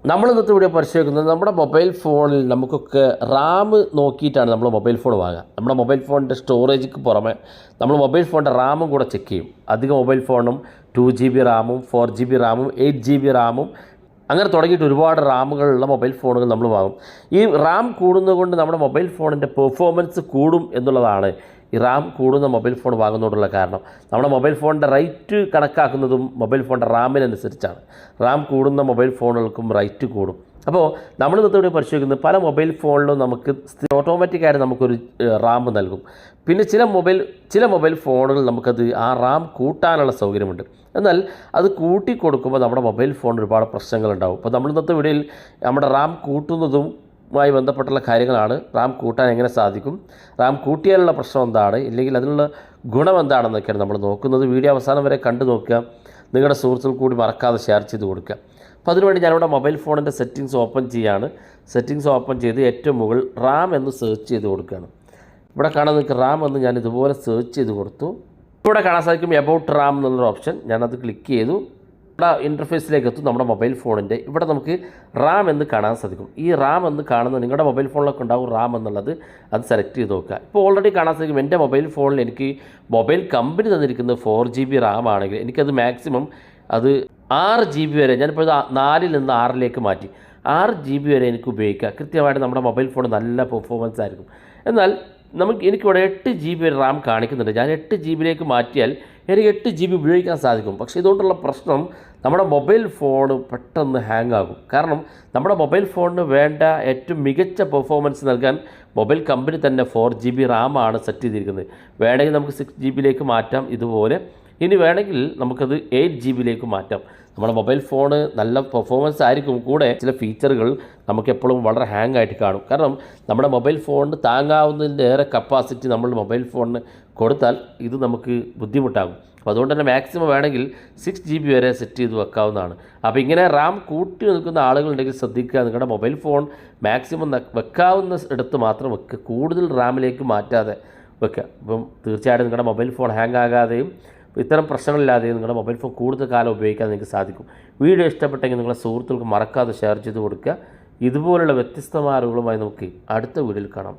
നമ്മൾ ഇന്നത്തെ വീഡിയോ പരിശോധിക്കുന്നത് നമ്മുടെ മൊബൈൽ ഫോണിൽ നമുക്കൊക്കെ റാം നോക്കിയിട്ടാണ് നമ്മൾ മൊബൈൽ ഫോൺ വാങ്ങുക. നമ്മുടെ മൊബൈൽ ഫോണിൻ്റെ സ്റ്റോറേജിക്ക് പുറമെ നമ്മൾ മൊബൈൽ ഫോണിൻ്റെ റാമും കൂടെ ചെക്ക് ചെയ്യും. അധികം മൊബൈൽ ഫോണും 2GB റാമും 4GB റാമും 8GB റാമും അങ്ങനെ തുടങ്ങിയിട്ട് ഒരുപാട് റാമുകളുള്ള മൊബൈൽ ഫോണുകൾ നമ്മൾ വാങ്ങും. ഈ റാം കൂടുന്നതുകൊണ്ട് നമ്മുടെ മൊബൈൽ ഫോണിൻ്റെ പെർഫോമൻസ് കൂടും എന്നുള്ളതാണ് ഈ റാം കൂടുന്ന മൊബൈൽ ഫോൺ വാങ്ങുന്നതുകൊണ്ടുള്ള കാരണം. നമ്മുടെ മൊബൈൽ ഫോണിൻ്റെ റേറ്റ് കണക്കാക്കുന്നതും മൊബൈൽ ഫോണിൻ്റെ റാമിനനുസരിച്ചാണ്. റാം കൂടുന്ന മൊബൈൽ ഫോണുകൾക്കും റേറ്റ് കൂടും. അപ്പോൾ നമ്മൾ ഇന്നത്തെ ഇവിടെ പരിശോധിക്കുന്നത് പല മൊബൈൽ ഫോണിലും നമുക്ക് ഓട്ടോമാറ്റിക്കായിട്ട് നമുക്കൊരു റാം നൽകും. പിന്നെ ചില മൊബൈൽ ഫോണുകൾ നമുക്കത് ആ റാം കൂട്ടാനുള്ള സൗകര്യമുണ്ട്. എന്നാൽ അത് കൂട്ടി കൊടുക്കുമ്പോൾ നമ്മുടെ മൊബൈൽ ഫോണിന് ഒരുപാട് പ്രശ്നങ്ങളുണ്ടാവും. അപ്പോൾ നമ്മൾ ഇന്നത്തെ വീഡിയോയിൽ നമ്മുടെ റാം കൂട്ടുന്നതുമായി ബന്ധപ്പെട്ടുള്ള കാര്യങ്ങളാണ്. റാം കൂട്ടാൻ എങ്ങനെ സാധിക്കും, റാം കൂട്ടിയാലുള്ള പ്രശ്നം എന്താണ്, ഇല്ലെങ്കിൽ അതിനുള്ള ഗുണം എന്താണെന്നൊക്കെയാണ് നമ്മൾ നോക്കുന്നത്. വീഡിയോ അവസാനം വരെ കണ്ടു നോക്കുക. നിങ്ങളുടെ സുഹൃത്തുക്കൾ കൂടി മറക്കാതെ ഷെയർ ചെയ്ത് കൊടുക്കുക. അപ്പോൾ അതിനുവേണ്ടി ഞാനിവിടെ മൊബൈൽ ഫോണിൻ്റെ സെറ്റിങ്സ് ഓപ്പൺ ചെയ്യുകയാണ്. സെറ്റിങ്സ് ഓപ്പൺ ചെയ്ത് ഏറ്റവും മുകളിൽ റാം എന്ന് സെർച്ച് ചെയ്ത് കൊടുക്കുകയാണ്. ഇവിടെ കാണാൻ നിങ്ങൾക്ക് റാം എന്ന് ഞാൻ ഇതുപോലെ സെർച്ച് ചെയ്ത് കൊടുത്തു. ഇവിടെ കാണാൻ സാധിക്കും എബൌട്ട് റാം എന്നുള്ളൊരു ഓപ്ഷൻ. ഞാനത് ക്ലിക്ക് ചെയ്തു. ഇവിടെ ഇൻ്റർഫേസിലേക്ക് എത്തും നമ്മുടെ മൊബൈൽ ഫോണിൻ്റെ. ഇവിടെ നമുക്ക് റാം എന്ന് കാണാൻ സാധിക്കും. ഈ റാം എന്ന് കാണുന്ന നിങ്ങളുടെ മൊബൈൽ ഫോണിലൊക്കെ ഉണ്ടാകും റാം എന്നുള്ളത്. അത് സെലക്ട് ചെയ്ത് നോക്കുക. ഇപ്പോൾ ഓൾറെഡി കാണാൻ സാധിക്കും എൻ്റെ മൊബൈൽ ഫോണിൽ എനിക്ക് മൊബൈൽ കമ്പനി തന്നിരിക്കുന്നത് 4GB റാം ആണെങ്കിൽ എനിക്കത് മാക്സിമം അത് 6GB വരെ, ഞാനിപ്പോൾ 4ൽ നിന്ന് 6ലേക്ക് മാറ്റി 6GB വരെ എനിക്ക് ഉപയോഗിക്കാം. കൃത്യമായിട്ട് നമ്മുടെ മൊബൈൽ ഫോൺ നല്ല പെർഫോമൻസ് ആയിരിക്കും. എന്നാൽ എനിക്കിവിടെ 8GB വരെ റാം കാണിക്കുന്നുണ്ട്. ഞാൻ 8GBയിലേക്ക് മാറ്റിയാൽ എനിക്ക് 8GB ഉപയോഗിക്കാൻ സാധിക്കും. പക്ഷേ ഇതുകൊണ്ടുള്ള പ്രശ്നം നമ്മുടെ മൊബൈൽ ഫോൺ പെട്ടെന്ന് ഹാങ് ആകും. കാരണം നമ്മുടെ മൊബൈൽ ഫോണിന് വേണ്ട ഏറ്റവും മികച്ച പെർഫോമൻസ് നൽകാൻ മൊബൈൽ കമ്പനി തന്നെ 4GB റാമാണ് സെറ്റ് ചെയ്തിരിക്കുന്നത്. വേണമെങ്കിൽ നമുക്ക് 6GBയിലേക്ക് മാറ്റാം ഇതുപോലെ. ഇനി വേണമെങ്കിൽ നമുക്കത് 8GBയിലേക്ക് മാറ്റാം. നമ്മുടെ മൊബൈൽ ഫോണ് നല്ല പെർഫോമൻസ് ആയിരിക്കും. കൂടെ ചില ഫീച്ചറുകൾ നമുക്കെപ്പോഴും വളരെ ഹാങ് ആയിട്ട് കാണും. കാരണം നമ്മുടെ മൊബൈൽ ഫോണിന് താങ്ങാവുന്നതിൻ്റെ ഏറെ കപ്പാസിറ്റി നമ്മൾ മൊബൈൽ ഫോണിന് കൊടുത്താൽ ഇത് നമുക്ക് ബുദ്ധിമുട്ടാകും. അപ്പോൾ അതുകൊണ്ട് തന്നെ മാക്സിമം വേണമെങ്കിൽ 6GB വരെ സെറ്റ് ചെയ്ത് വെക്കാവുന്നതാണ്. അപ്പോൾ ഇങ്ങനെ റാം കൂട്ടി നിൽക്കുന്ന ആളുകളുണ്ടെങ്കിൽ ശ്രദ്ധിക്കുക. നിങ്ങളുടെ മൊബൈൽ ഫോൺ മാക്സിമം വെക്കാവുന്ന ഇടത്ത് മാത്രം വെക്കുക. കൂടുതൽ റാമിലേക്ക് മാറ്റാതെ വെക്കുക. അപ്പം തീർച്ചയായിട്ടും നിങ്ങളുടെ മൊബൈൽ ഫോൺ ഹാങ് ആകാതെയും ഇത്തരം പ്രശ്നങ്ങളില്ലാതെയും നിങ്ങളുടെ മൊബൈൽ ഫോൺ കൂടുതൽ കാലം ഉപയോഗിക്കാൻ നിങ്ങൾക്ക് സാധിക്കും. വീഡിയോ ഇഷ്ടപ്പെട്ടെങ്കിൽ നിങ്ങളുടെ സുഹൃത്തുക്കൾക്ക് മറക്കാതെ ഷെയർ ചെയ്ത് കൊടുക്കുക. ഇതുപോലുള്ള വ്യത്യസ്തമായ അറിവുകളുമായി നമുക്ക് അടുത്ത വീഡിയോയിൽ കാണാം.